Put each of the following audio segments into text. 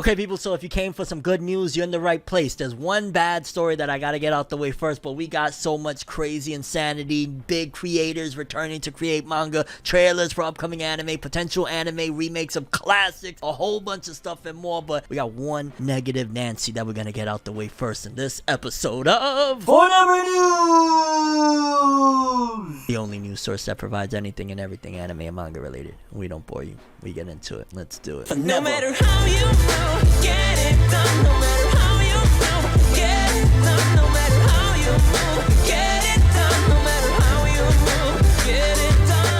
Okay, people, so if you came for some good news, you're in the right place. There's one bad story that I gotta get out the way first, but we got so much crazy insanity, big creators returning to create manga, trailers for upcoming anime, potential anime remakes of classics, a whole bunch of stuff and more, but we got one negative Nancy that we're gonna get out the way first in this episode of ForneverWorld, the only news source that provides anything and everything anime and manga related. We don't bore you. We get into it. Let's do it. No matter how you move, get it done. No matter how you move, get it done. No matter how you move, get it done. No matter how you move, get it done.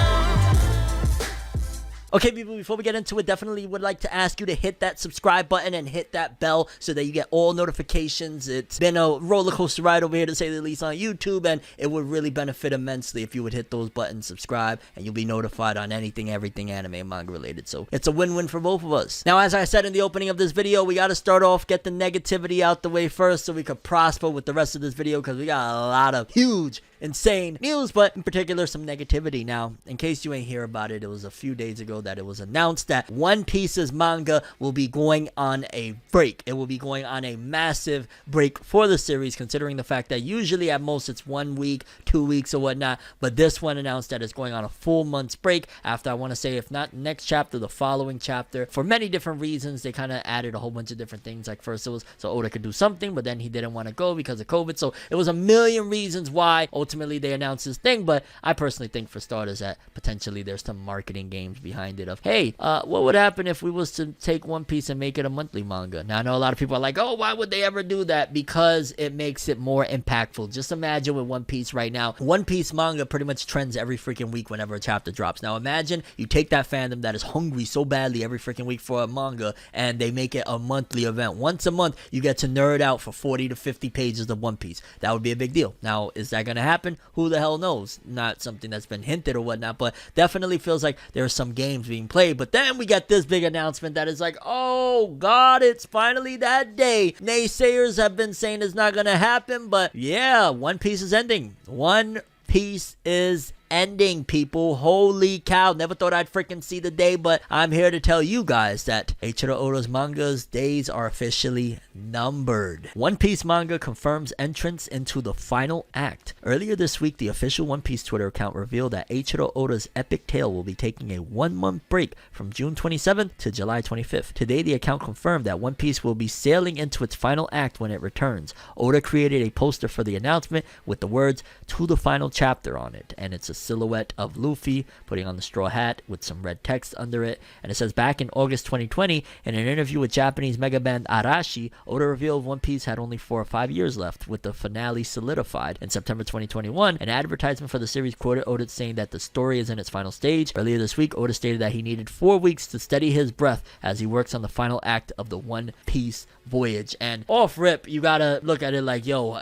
Okay, people, before we get into it, definitely would like to ask you to hit that subscribe button and hit that bell so that you get all notifications. It's been a roller coaster ride over here, to say the least, on YouTube, and it would really benefit immensely if you would hit those buttons, subscribe, and you'll be notified on anything, everything anime and manga related. So it's a win-win for both of us. Now, as I said in the opening of this video, we got to start off, get the negativity out the way first so we could prosper with the rest of this video, because we got a lot of huge, insane news, but in particular some negativity. Now, in case you ain't hear about it, it was a few days ago that it was announced that One Piece's manga will be going on a break. It will be going on a massive break for the series, considering the fact that usually at most it's 1 week, 2 weeks or whatnot, but this one announced that it's going on a full month's break after, I want to say, if not next chapter, the following chapter. For many different reasons, they kind of added a whole bunch of different things. Like first it was so Oda could do something, but then he didn't want to go because of COVID, so it was a million reasons why ultimately they announced this thing. But I personally think, for starters, that potentially there's some marketing games behind it of, hey, what would happen if we was to take One Piece and make it a monthly manga? Now, I know a lot of people are like, oh, why would they ever do that? Because it makes it more impactful. Just imagine with One Piece right now, One Piece manga pretty much trends every freaking week whenever a chapter drops. Now, imagine you take that fandom that is hungry so badly every freaking week for a manga, and they make it a monthly event. Once a month, you get to nerd out for 40 to 50 pages of One Piece. That would be a big deal. Now, is that going to happen? Who the hell knows? Not something that's been hinted or whatnot, but definitely feels like there's some games being played. But then we get this big announcement that is like, oh god, it's finally that day. Naysayers have been saying it's not gonna happen, but yeah, One Piece is ending. One Piece is ending, people. Holy cow, never thought I'd freaking see the day, but I'm here to tell you guys that Eiichiro Oda's manga's days are officially numbered. One Piece manga confirms entrance into the final act. Earlier this week, the official One Piece Twitter account revealed that Eiichiro Oda's epic tale will be taking a 1-month break from June 27th to July 25th. Today, the account confirmed that One Piece will be sailing into its final act when it returns. Oda created a poster for the announcement with the words "to the final chapter" on it, and it's a silhouette of Luffy putting on the straw hat with some red text under it, and it says, back in August 2020, in an interview with Japanese mega band Arashi, Oda revealed One Piece had only 4 or 5 years left, with the finale solidified. In September 2021, an advertisement for the series quoted Oda saying that the story is in its final stage. Earlier this week, Oda stated that he needed 4 weeks to steady his breath as he works on the final act of the One Piece voyage. And off rip, you gotta look at it like, yo,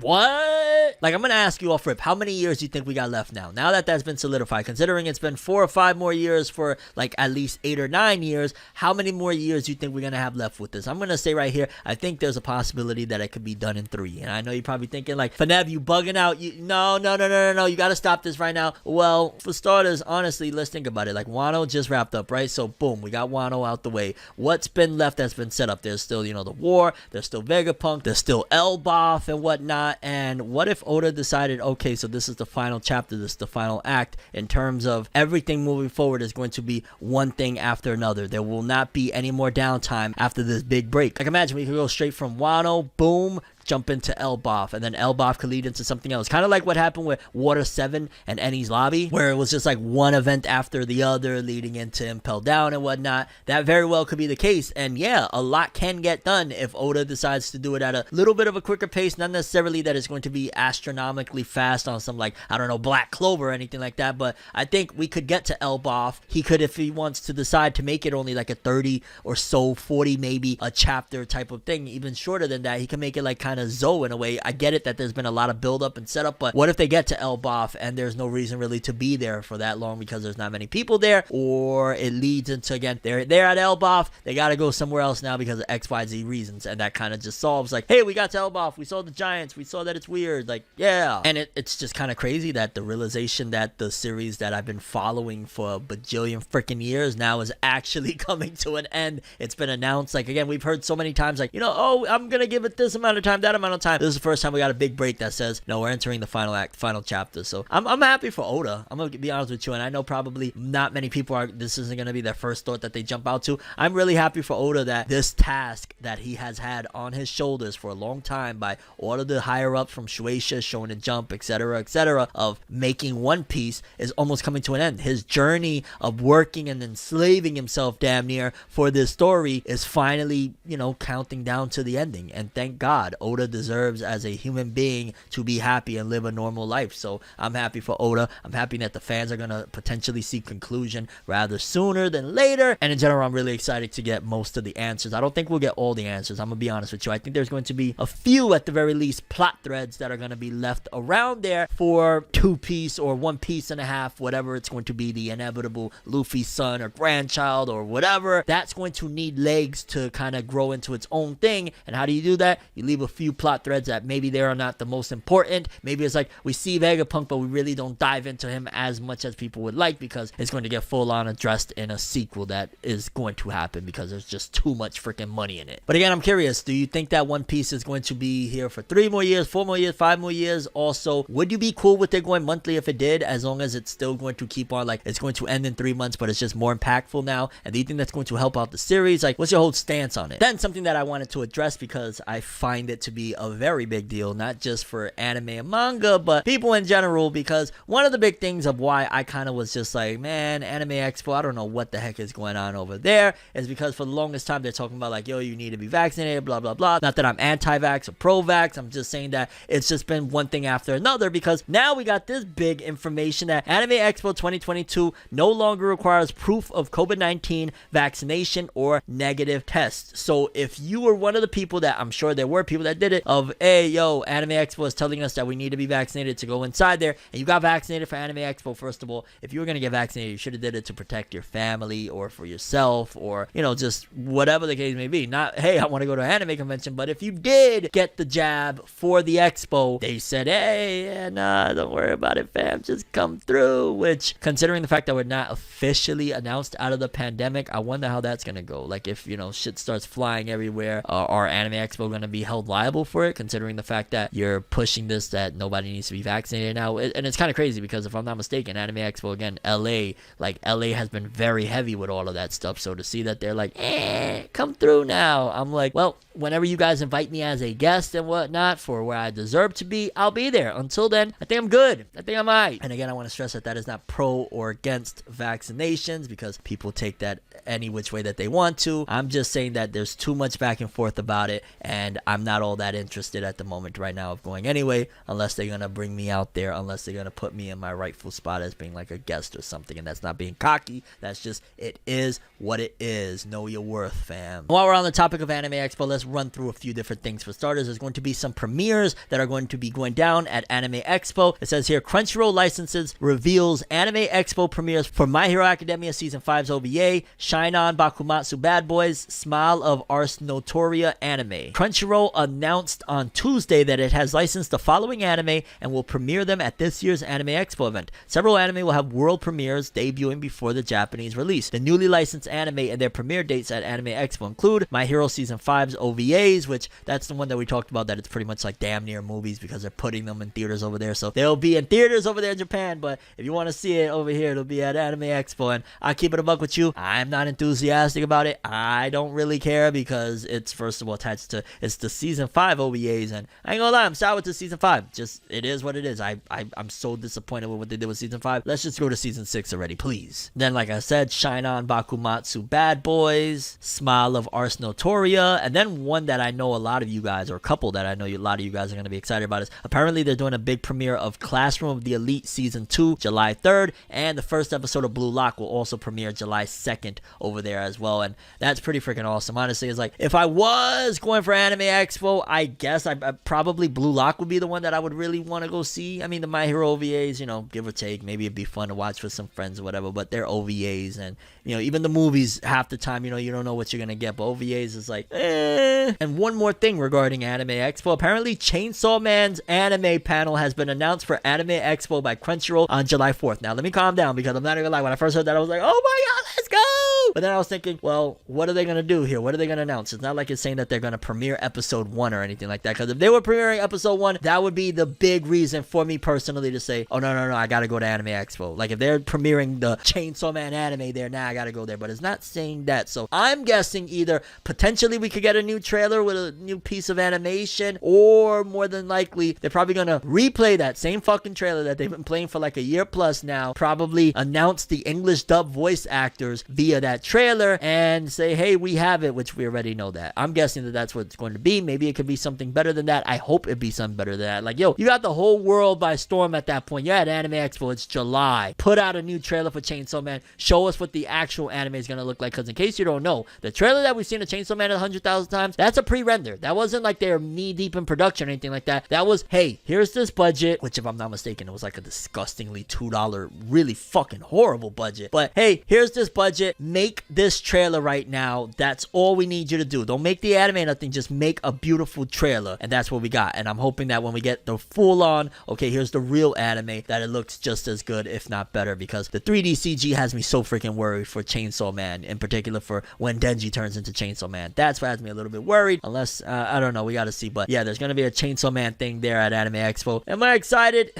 what? Like, I'm gonna ask you off rip, how many years do you think we got left now? Now that that's been solidified, considering it's been 4 or 5 more years for like at least 8 or 9 years, how many more years do you think we're gonna have left with this? I'm gonna say right here, I think there's a possibility that it could be done in 3. And I know you're probably thinking like, Fornev, you bugging out. No, you gotta stop this right now. Well, for starters, honestly, let's think about it. Like, Wano just wrapped up, right? So boom, we got Wano out the way. What's been left that's been set up? There's still, the war, there's still Vegapunk, there's still Elbaf and whatnot. And what if Oda decided, okay, so this is the final chapter, this is the final act, in terms of everything moving forward is going to be one thing after another. There will not be any more downtime after this big break. Like, imagine we could go straight from Wano, boom, jump into Elbaf, and then Elbaf could lead into something else. Kind of like what happened with Water 7 and Enies Lobby, where it was just like one event after the other leading into Impel Down and whatnot. That very well could be the case. And yeah, a lot can get done if Oda decides to do it at a little bit of a quicker pace. Not necessarily that it's going to be astronomically fast on some, like, I don't know, Black Clover or anything like that, but I think we could get to Elbaf. He could, if he wants to decide to make it only like a 30 or so, 40 maybe, a chapter type of thing, even shorter than that, he can make it like kind kind of Zoe in a way. I get it that there's been a lot of build up and setup, but what if they get to Elbaf and there's no reason really to be there for that long because there's not many people there, or it leads into, again, they're at Elbaf, they got to go somewhere else now because of XYZ reasons, and that kind of just solves like, hey, we got to Elbaf, we saw the giants, we saw that it's weird, like, yeah. And it's just kind of crazy that the realization that the series that I've been following for a bajillion freaking years now is actually coming to an end. It's been announced, like, again, we've heard so many times, like, oh, I'm gonna give it this amount of time, that amount of time. This is the first time we got a big break that says, no, we're entering the final act, final chapter. So I'm happy for Oda. I'm gonna be honest with you, and I know probably not many people are, this isn't gonna be their first thought that they jump out to. I'm really happy for Oda that this task that he has had on his shoulders for a long time by all of the higher ups from Shueisha, Shonen Jump, etc., of making One Piece is almost coming to an end. His journey of working and enslaving himself damn near for this story is finally, counting down to the ending. And thank God, Oda deserves as a human being to be happy and live a normal life. So I'm happy for Oda. I'm happy that the fans are gonna potentially see conclusion rather sooner than later. And in general, I'm really excited to get most of the answers. I don't think we'll get all the answers. I'm gonna be honest with you. I think there's going to be a few, at the very least, plot threads that are gonna be left around there for 2 Piece or 1 Piece and a half, whatever it's going to be, the inevitable Luffy's son or grandchild or whatever. That's going to need legs to kind of grow into its own thing. And how do you do that? You leave a few plot threads that maybe they are not the most important. Maybe it's like we see Vegapunk, but we really don't dive into him as much as people would like because it's going to get full on addressed in a sequel that is going to happen because there's just too much freaking money in it. But again, I'm curious, do you think that One Piece is going to be here for 3 more years, 4 more years, 5 more years? Also, would you be cool with it going monthly if it did, as long as it's still going to keep on, like, it's going to end in 3 months, but it's just more impactful now? And do you think that's going to help out the series? Like, what's your whole stance on it? Then something that I wanted to address, because I find it to be a very big deal, not just for anime and manga, but people in general, because one of the big things of why I kind of was just like, man, Anime Expo, I don't know what the heck is going on over there, is because for the longest time they're talking about like, yo, you need to be vaccinated, blah, blah, blah. Not that I'm anti-vax or pro-vax, I'm just saying that it's just been one thing after another, because now we got this big information that Anime Expo 2022 no longer requires proof of COVID-19 vaccination or negative tests. So if you were one of the people that, I'm sure there were people that did it, of, hey, yo, Anime Expo is telling us that we need to be vaccinated to go inside there, and you got vaccinated for Anime Expo, first of all, if you were going to get vaccinated, you should have did it to protect your family or for yourself, or, just whatever the case may be. Not, hey, I want to go to an anime convention, but if you did get the jab for the expo, they said, hey, yeah, nah, don't worry about it, fam, just come through. Which, considering the fact that we're not officially announced out of the pandemic, I wonder how that's going to go. Like, if, shit starts flying everywhere, are Anime Expo going to be held liable for it, considering the fact that you're pushing this, that nobody needs to be vaccinated now? And it's kind of crazy, because if I'm not mistaken, Anime Expo, again, LA has been very heavy with all of that stuff. So to see that they're like, come through now, I'm like, well, whenever you guys invite me as a guest and whatnot for where I deserve to be, I'll be there. Until then, I think I'm good. I think I'm alright. And again, I want to stress that is not pro or against vaccinations, because people take that any which way that they want to. I'm just saying that there's too much back and forth about it, and I'm not all that interested at the moment right now of going anyway, unless they're gonna bring me out there, unless they're gonna put me in my rightful spot as being like a guest or something. And that's not being cocky, that's just, it is what it is. Know your worth, fam. While we're on the topic of Anime Expo, let's run through a few different things. For starters, there's going to be some premieres that are going to be going down at Anime Expo. It says here, Crunchyroll licenses reveals Anime Expo premieres for My Hero Academia Season 5's OVA, Shine On Bakumatsu Bad Boys, Smile of Ars Notoria anime. Crunchyroll announced on Tuesday that it has licensed the following anime and will premiere them at this year's Anime Expo event. Several anime will have world premieres debuting before the Japanese release. The newly licensed anime and their premiere dates at Anime Expo include My Hero Season 5's OVAs, which that's the one that we talked about, that it's pretty much like damn near movies because they're putting them in theaters over there. So they'll be in theaters over there in Japan, but if you want to see it over here, it'll be at Anime Expo. And I keep it a buck with you, I'm not enthusiastic about it. I don't really care, because it's, first of all, attached to, it's the Season 5 OVAs, and I ain't gonna lie, I'm sour with the Season 5. Just, it is what it is. I'm so disappointed with what they did with Season 5. Let's just go to Season 6 already, please. Then, like I said, Shine On Bakumatsu Bad Boys, Smile of Ars Notoria, and then one that I know a lot of you guys, or a couple that I know a lot of you guys are going to be excited about, is apparently they're doing a big premiere of Classroom of the Elite Season 2, July 3rd, and the first episode of Blue Lock will also premiere July 2nd over there as well, and that's pretty freaking awesome. Honestly, it's like, if I was going for Anime Expo, I guess I probably Blue Lock would be the one that I would really want to go see. I mean, the My Hero OVAs, you know, give or take, maybe it'd be fun to watch with some friends or whatever, but they're OVAs, and, you know, even the movies, half the time, you know, you don't know what you're gonna get, but OVAs is like, eh. And one more thing regarding Anime Expo, apparently Chainsaw Man's anime panel has been announced for Anime Expo by Crunchyroll on July 4th. Now, let me calm down, because I'm not even gonna lie, when I first heard that, I was like, oh my god, let's go! But then I was thinking, well, what are they gonna do here? What are they gonna announce? It's not like it's saying that they're gonna premiere episode 1 or anything like that, because if they were premiering episode 1, that would be the big reason for me personally to say, oh, no, I gotta go to Anime Expo. Like, if they're premiering the Chainsaw Man anime there, now I gotta go there, but it's not saying that. So I'm guessing either potentially we could get a new trailer with a new piece of animation, or more than likely they're probably gonna replay that same fucking trailer that they've been playing for like a year plus now, probably announce the English dub voice actors via that trailer and say, hey, we have it, which we already know that. I'm guessing that that's what it's going to be. Maybe it could be something better than that. I hope it be something better than that. Like, yo, you got the whole world by storm at that point. You're at Anime Expo. It's July. Put out a new trailer for Chainsaw Man. Show us what the actual anime is going to look like. Because in case you don't know, the trailer that we've seen of Chainsaw Man 100,000 times, that's a pre-render. That wasn't like they're knee-deep in production or anything like that. That was, hey, here's this budget, which if I'm not mistaken, it was like a disgustingly $2, really fucking horrible budget. But hey, here's this budget. Make this trailer right now. That's all we need you to do. Don't make the anime or nothing. Just make a beautiful trailer. And that's what we got. And I'm hoping that when we get the full-on, okay, here's the real anime, that it looks just as good, if not better, because the 3D CG has me so freaking worried for Chainsaw Man, in particular for when Denji turns into Chainsaw Man. That's what has me a little bit worried, unless, I don't know, we gotta see. But yeah, there's gonna be a Chainsaw Man thing there at Anime Expo. Am I excited?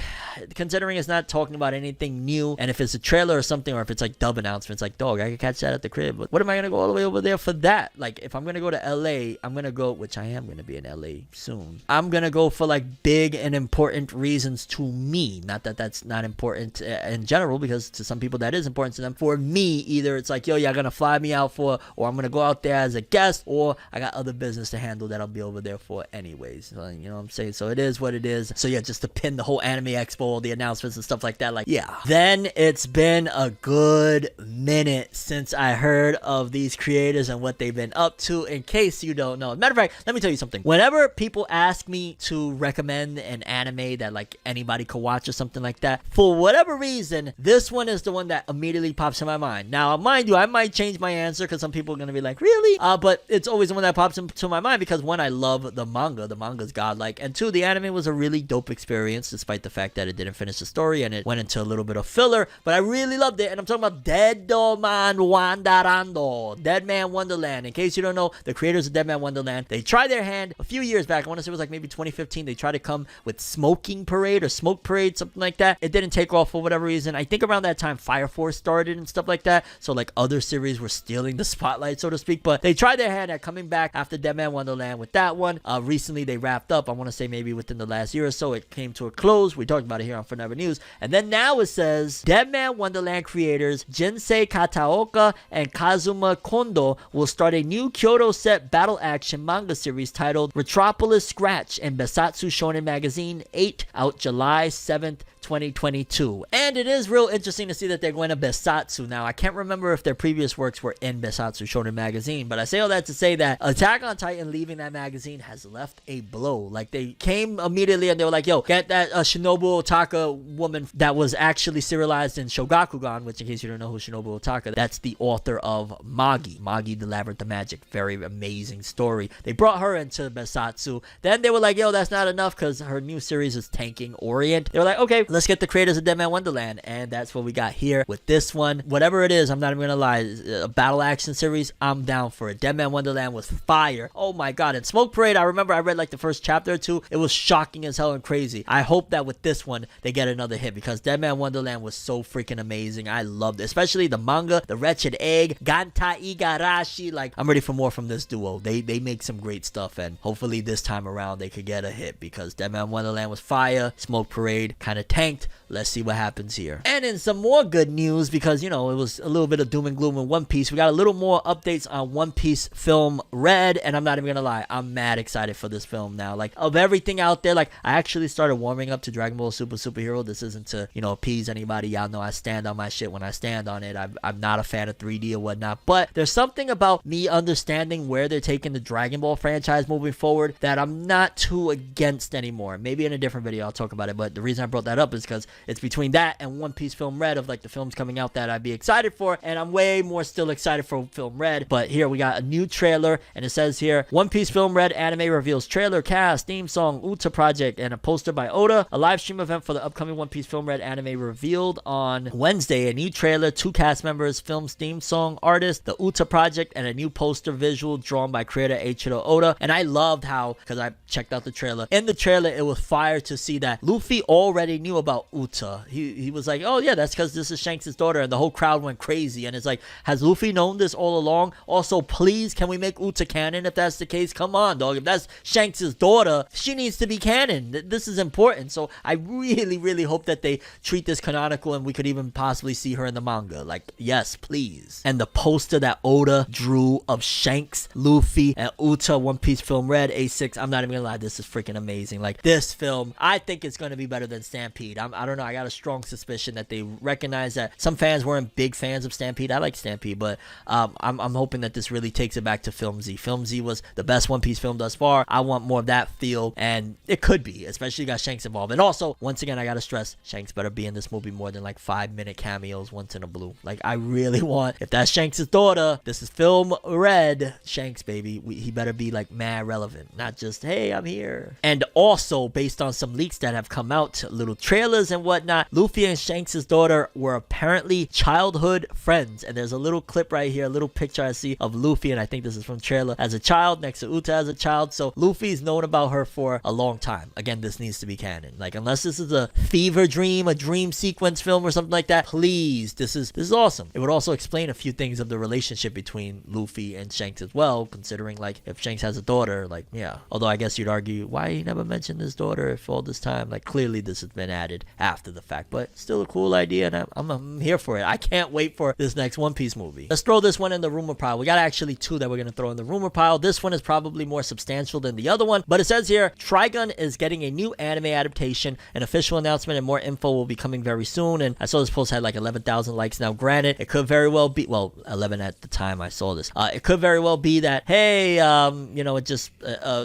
Considering it's not talking about anything new, and if it's a trailer or something, or if it's like dub announcements, like, dog, I can catch that at the crib, but what am I gonna go all the way over there for that? Like, if I'm gonna go to LA, I'm gonna go, which I am gonna be in LA soon, I'm gonna go for like big and important reasons to me. Not that that's not important in general, because to some people that is important to them. For me, either it's like, yo, y'all gonna fly me out for, or I'm gonna go out there as a guest, or I got other business to handle that I'll be over there for anyways. You know what I'm saying? So it is what it is. So yeah, just to pin the whole Anime Expo, the announcements and stuff like that, like, yeah. Then it's been a good minute since I heard of these creators and what they've been up to, in case you don't know. Matter of fact, let me tell you something. Whenever people ask me to recommend an anime that like anybody could watch or something like that, for whatever reason, this one is the one that immediately pops in my mind. Now, mind you, I might change my answer, because some people are going to be like, really? But it's always the one that pops into my mind, because one, I love the manga. The manga's godlike. And two, the anime was a really dope experience, despite the fact that it didn't finish the story and it went into a little bit of filler. But I really loved it. And I'm talking about Deadman Wonderland. Deadman Wonderland. In case you don't know, the creators of Deadman Wonderland, they tried their hand a few years back. I want to say it was like maybe 2015. They tried to come with Smoking Parade or Smoke Parade, something like that. It didn't take off for whatever reason. I think around that time Fire Force started and stuff like that. So like other series were stealing the spotlight, so to speak. But they tried their hand at coming back after Deadman Wonderland with that one. Recently they wrapped up. I want to say maybe within the last year or so it came to a close. We talked about it here on Forever News. And then now it says Deadman Wonderland creators Jinsei Kataoka and Kazuma Kondo will start a new Kyoto set battle action manga series titled Retropolis Scratch in Besatsu Shonen Magazine 8, out July 7th, 2022. And it is real interesting to see that they're going to Besatsu. Now, I can't remember if their previous works were in Besatsu Shonen Magazine, but I say all that to say that Attack on Titan leaving that magazine has left a blow. Like, they came immediately and they were like, yo, get that Shinobu Otaka woman that was actually serialized in Shogakukan, which, in case you don't know who Shinobu Otaka, that's the author of Magi, the Labyrinth of Magic. Very amazing story. They brought her into Besatsu. Then they were like, yo, that's not enough, because her new series is tanking Orient. They were like, okay, let's get the creators of Deadman Wonderland, and that's what we got here with this one. Whatever it is, I'm not even gonna lie, a battle action series, I'm down for it. Deadman Wonderland was fire. Oh my god. And Smoke Parade, I remember I read like the first chapter or two. It was shocking as hell and crazy. I hope that with this one they get another hit, because Deadman Wonderland was so freaking amazing. I loved it, especially the manga, the Wretched Egg, Ganta Igarashi. Like, I'm ready for more from this duo. They make some great stuff, and hopefully this time around they could get a hit, because Deadman Wonderland was fire. Smoke Parade kind of tanked. tanked. Let's see what happens here. And in some more good news, because, you know, it was a little bit of doom and gloom in One Piece, we got a little more updates on One Piece Film Red, and I'm not even gonna lie, I'm mad excited for this film now. Like, of everything out there, like, I actually started warming up to Dragon Ball Superhero. This isn't to, you know, appease anybody. Y'all know I stand on my shit when I stand on it. I'm not a fan of 3D or whatnot, but there's something about me understanding where they're taking the Dragon Ball franchise moving forward that I'm not too against anymore. Maybe in a different video I'll talk about it, but the reason I brought that up is because it's between that and One Piece Film Red of like the films coming out that I'd be excited for, and I'm way more still excited for Film Red. But here we got a new trailer, and it says here, One Piece Film Red anime reveals trailer, cast, theme song, Uta project, and a poster by Oda. A live stream event for the upcoming One Piece Film Red anime revealed on Wednesday. A new trailer, 2 cast members, film's theme song, artist, the Uta project, and a new poster visual drawn by creator Eiichiro Oda. And I loved how, because I checked out the trailer, in the trailer it was fire to see that Luffy already knew about Uta. He was like, oh yeah, that's because this is Shanks' daughter, and the whole crowd went crazy. And it's like, has Luffy known this all along? Also, please, can we make Uta canon if that's the case? Come on, dog. If that's Shanks' daughter, she needs to be canon. This is important. So I really, really hope that they treat this canonical, and we could even possibly see her in the manga. Like, yes, please. And the poster that Oda drew of Shanks, Luffy, and Uta, One Piece Film Red, A6, I'm not even gonna lie, this is freaking amazing. Like, this film, I think it's gonna be better than Stampede. I don't know, I got a strong suspicion that they recognize that some fans weren't big fans of Stampede. I like Stampede, but I'm hoping that this really takes it back to Film Z. Film Z was the best One Piece film thus far. I want more of that feel, and it could be, especially you got Shanks involved. And also, once again, I gotta stress, Shanks better be in this movie more than like 5-minute cameos once in a blue. Like, I really want, if that's Shanks' daughter, this is Film Red, Shanks, baby, he better be like mad relevant, not just, hey, I'm here. And also, based on some leaks that have come out, little trailers and whatnot, Luffy and Shanks' daughter were apparently childhood friends. And there's a little clip right here, a little picture I see of Luffy, and I think this is from trailer, as a child next to Uta as a child. So Luffy's known about her for a long time. Again, this needs to be canon. Like, unless this is a fever dream, a dream sequence film or something like that, please, this is awesome. It would also explain a few things of the relationship between Luffy and Shanks as well, considering like if Shanks has a daughter, like, yeah. Although I guess you'd argue, why he never mentioned his daughter if all this time? Like, clearly this has been added after the fact, but still a cool idea, and I'm here for it. I can't wait for this next One Piece movie. Let's throw this one in the rumor pile. We got actually 2 that we're gonna throw in the rumor pile. This one is probably more substantial than the other one, but it says here, Trigun is getting a new anime adaptation. An official announcement and more info will be coming very soon. And I saw this post had like 11,000 likes. Now, granted, it could very well be, well, 11 at the time I saw this. It could very well be that, hey, you know, it just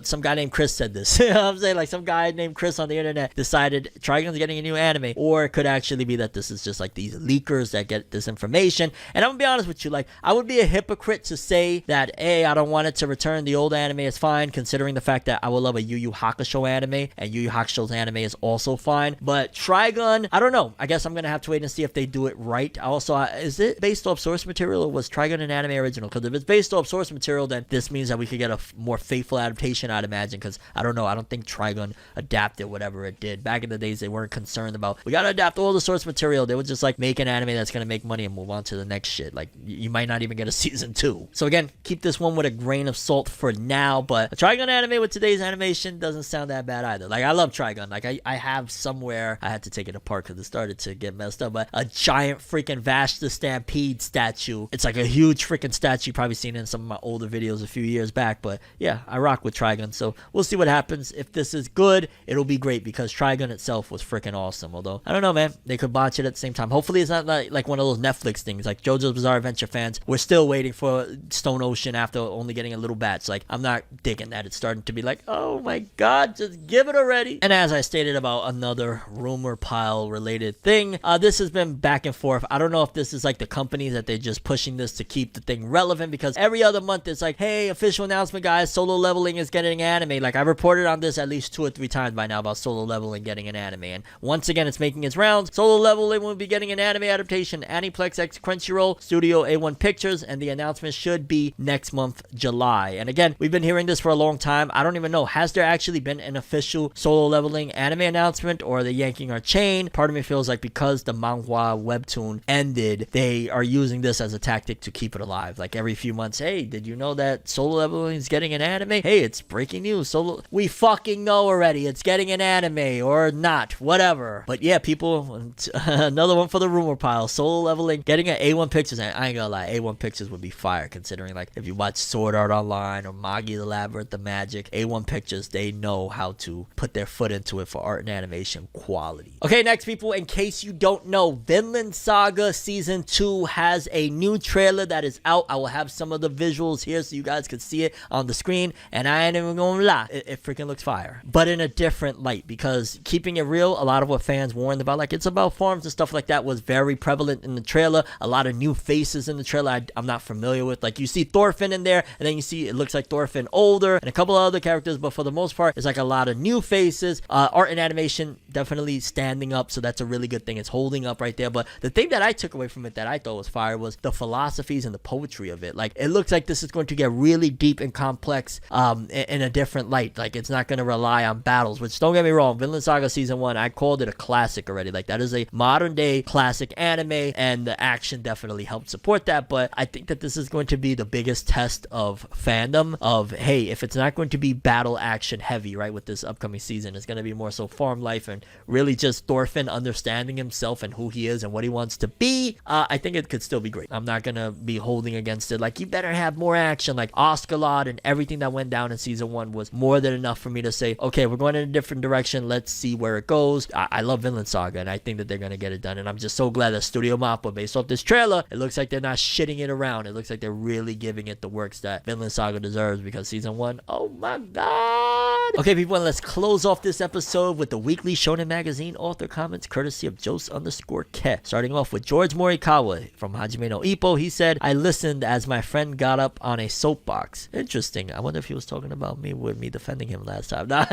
some guy named Chris said this. You know what I'm saying? Like, some guy named Chris on the internet decided Trigun's getting a new anime. Or it could actually be that this is just like these leakers that get this information. And I'm gonna be honest with you, like, I would be a hypocrite to say that, hey, I don't want it to return. The old anime is fine, considering the fact that I will love a Yu Yu Hakusho anime, and Yu Yu Hakusho's anime is also fine. But Trigun, I don't know. I guess I'm gonna have to wait and see if they do it right. Also, is it based off source material, or was Trigun an anime original? Because if it's based off source material, then this means that we could get a more faithful adaptation, I'd imagine. Because I don't know, I don't think Trigun adapted whatever it did. Back in the days, they weren't concerned about, we gotta adapt all the source material. They would just like make an anime that's gonna make money and move on to the next shit. Like, you might not even get a season 2. So again, keep this one with a grain of salt for now. But a Trigun anime with today's animation doesn't sound that bad either. Like, I love Trigun. Like, I have somewhere, I had to take it apart because it started to get messed up, but a giant freaking Vash the Stampede statue. It's like a huge freaking statue. You've probably seen it in some of my older videos a few years back. But yeah, I rock with Trigun. So we'll see what happens. If this is good, it'll be great, because Trigun itself was freaking awesome. Although, I don't know, man. They could botch it at the same time. Hopefully it's not like one of those Netflix things. Like JoJo's Bizarre Adventure fans, we're still waiting for Stone Ocean after only getting a little batch. Like, I'm not digging that. It's starting to be like, oh my god, just give it already. And as I stated about another rumor pile related thing, this has been back and forth. I don't know if this is like the companies that they're just pushing this to keep the thing relevant, because every other month it's like, hey, official announcement, guys, Solo Leveling is getting anime. Like, I've reported on this at least 2 or 3 times by now about Solo Leveling getting an anime, and once again it's making its rounds. Solo Leveling will be getting an anime adaptation, Aniplex X Crunchyroll, Studio A1 Pictures, and the announcement should be next month, July. And again, we've been hearing this for a long time. I don't even know, has there actually been an official Solo Leveling anime announcement, or are they yanking our chain? Part of me feels like because the manhwa webtoon ended, they are using this as a tactic to keep it alive. Like, every few months, hey, did you know that Solo Leveling is getting an anime? Hey, it's breaking news. We fucking know already it's getting an anime, or not, whatever. whatever. But yeah, people, another one for the rumor pile. Solo leveling, getting an A1 Pictures, and I ain't gonna lie, A1 Pictures would be fire, considering like if you watch Sword Art Online or Magi the Labyrinth of Magic, A1 Pictures, they know how to put their foot into it for art and animation quality. Okay, next people, in case you don't know, Vinland Saga Season 2 has a new trailer that is out. I will have some of the visuals here so you guys can see it on the screen, and I ain't even gonna lie, it freaking looks fire. But in a different light, because keeping it real, a lot of what fans warned about, like it's about farms and stuff like that, was very prevalent in the trailer. A lot of new faces in the trailer I'm not familiar with. Like you see Thorfinn in there, and then you see it looks like Thorfinn older, and a couple of other characters, but for the most part, it's like a lot of new faces. Art and animation definitely standing up, so that's a really good thing. It's holding up right there. But the thing that I took away from it that I thought was fire was the philosophies and the poetry of it. Like it looks like this is going to get really deep and complex in a different light. Like it's not going to rely on battles, which don't get me wrong, Vinland Saga Season 1, I called it a classic already. Like that is a modern day classic anime, and the action definitely helped support that. But I think that this is going to be the biggest test of fandom of, hey, if it's not going to be battle action heavy, right, with this upcoming season, it's going to be more so farm life and really just Thorfinn understanding himself and who he is and what he wants to be. I think it could still be great. I'm not going to be holding against it. Like, you better have more action. Like Oscarlod and everything that went down in Season 1 was more than enough for me to say, okay, we're going in a different direction. Let's see where it goes. I love Vinland Saga, and I think that they're going to get it done. And I'm just so glad that Studio Mappa, based off this trailer, it looks like they're not shitting it around. It looks like they're really giving it the works that Vinland Saga deserves, because Season 1, oh my god. Okay, people, and let's close off this episode with the weekly Shonen Magazine author comments courtesy of Jose_Ke. Starting off with George Morikawa from Hajime no Ippo. He said, I listened as my friend got up on a soapbox. Interesting. I wonder if he was talking about me with me defending him last time. Nah.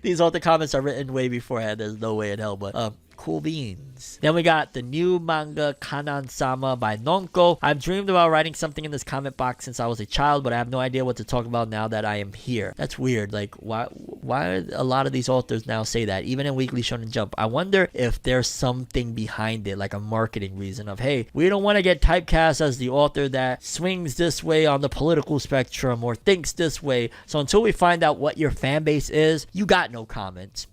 These author comments are written way beforehand. There's no way in hell, but cool beans. Then we got the new manga Kanan-sama by Nonko. I've dreamed about writing something in this comment box since I was a child, but I have no idea what to talk about now that I am here. That's weird. Like, why a lot of these authors now say that, even in Weekly Shonen Jump? I wonder if there's something behind it, like a marketing reason of, hey, we don't want to get typecast as the author that swings this way on the political spectrum or thinks this way. So until we find out what your fan base is, you got no comments.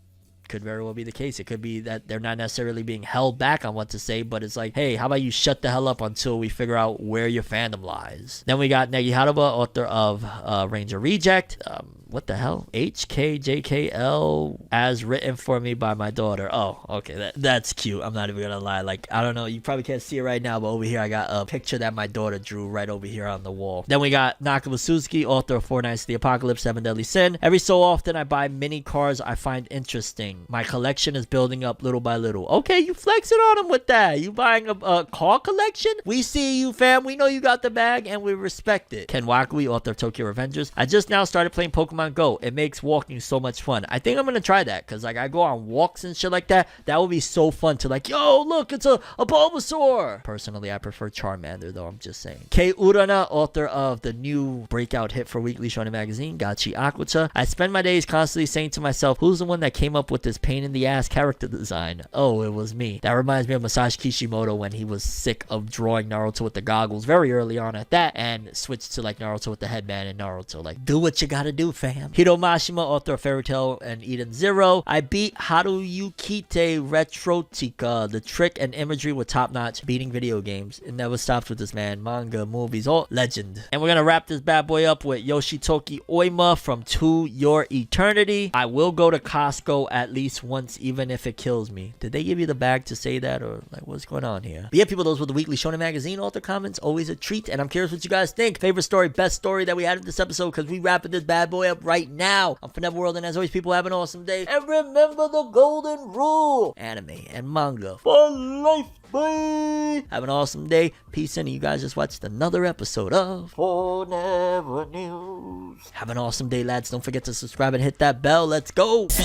Could very well be the case. It could be that they're not necessarily being held back on what to say, but it's like, hey, how about you shut the hell up until we figure out where your fandom lies. Then we got Negi Haruba, author of Ranger Reject. What the hell? HKJKL, as written for me by my daughter. Oh, okay, that's cute. I'm not even gonna lie. Like, I don't know, you probably can't see it right now, but over here I got a picture that my daughter drew right over here on the wall. Then we got Nakaba Suzuki, author of Four Nights to the Apocalypse, Seven Deadly Sin. Every so often I buy mini cars I find interesting. My collection is building up little by little. Okay, you flexing on him with that. You buying a car collection? We see you, fam. We know you got the bag, and we respect it. Ken Wakui, author of Tokyo Revengers. I just now started playing Pokemon Go. It makes walking so much fun. I think I'm gonna try that, because like I go on walks and shit like that. That would be so fun to like, yo, look, it's a Bulbasaur. Personally, I prefer Charmander, though. I'm just saying. Kei Urana, author of the new breakout hit for Weekly Shonen Magazine, Gachi Akucha. I spend my days constantly saying to myself, who's the one that came up with this pain in the ass character design? Oh, it was me. That reminds me of Masashi Kishimoto when he was sick of drawing Naruto with the goggles very early on at that, and switched to like Naruto with the headband and Naruto. Like, do what you gotta do, fam. Hiro Mashima, author of Fairy Tail and Eden Zero. I beat Haruyukite Retrotica. The trick and imagery were top notch. Beating video games. It never stops with this man. Manga, movies, all legend. And we're gonna wrap this bad boy up with Yoshitoki Oima from To Your Eternity. I will go to Costco at least once, even if it kills me. Did they give you the bag to say that, or like what's going on here? But yeah, people, those were the Weekly Shonen Magazine author comments. Always a treat, and I'm curious what you guys think. Favorite story, best story that we had in this episode, because we wrapping this bad boy up right now. I'm ForneverWorld, and as always, people, have an awesome day. And remember the golden rule: anime and manga for life. Bye. Have an awesome day. Peace, and you guys just watched another episode of Forever News. Have an awesome day, lads. Don't forget to subscribe and hit that bell. Let's go. To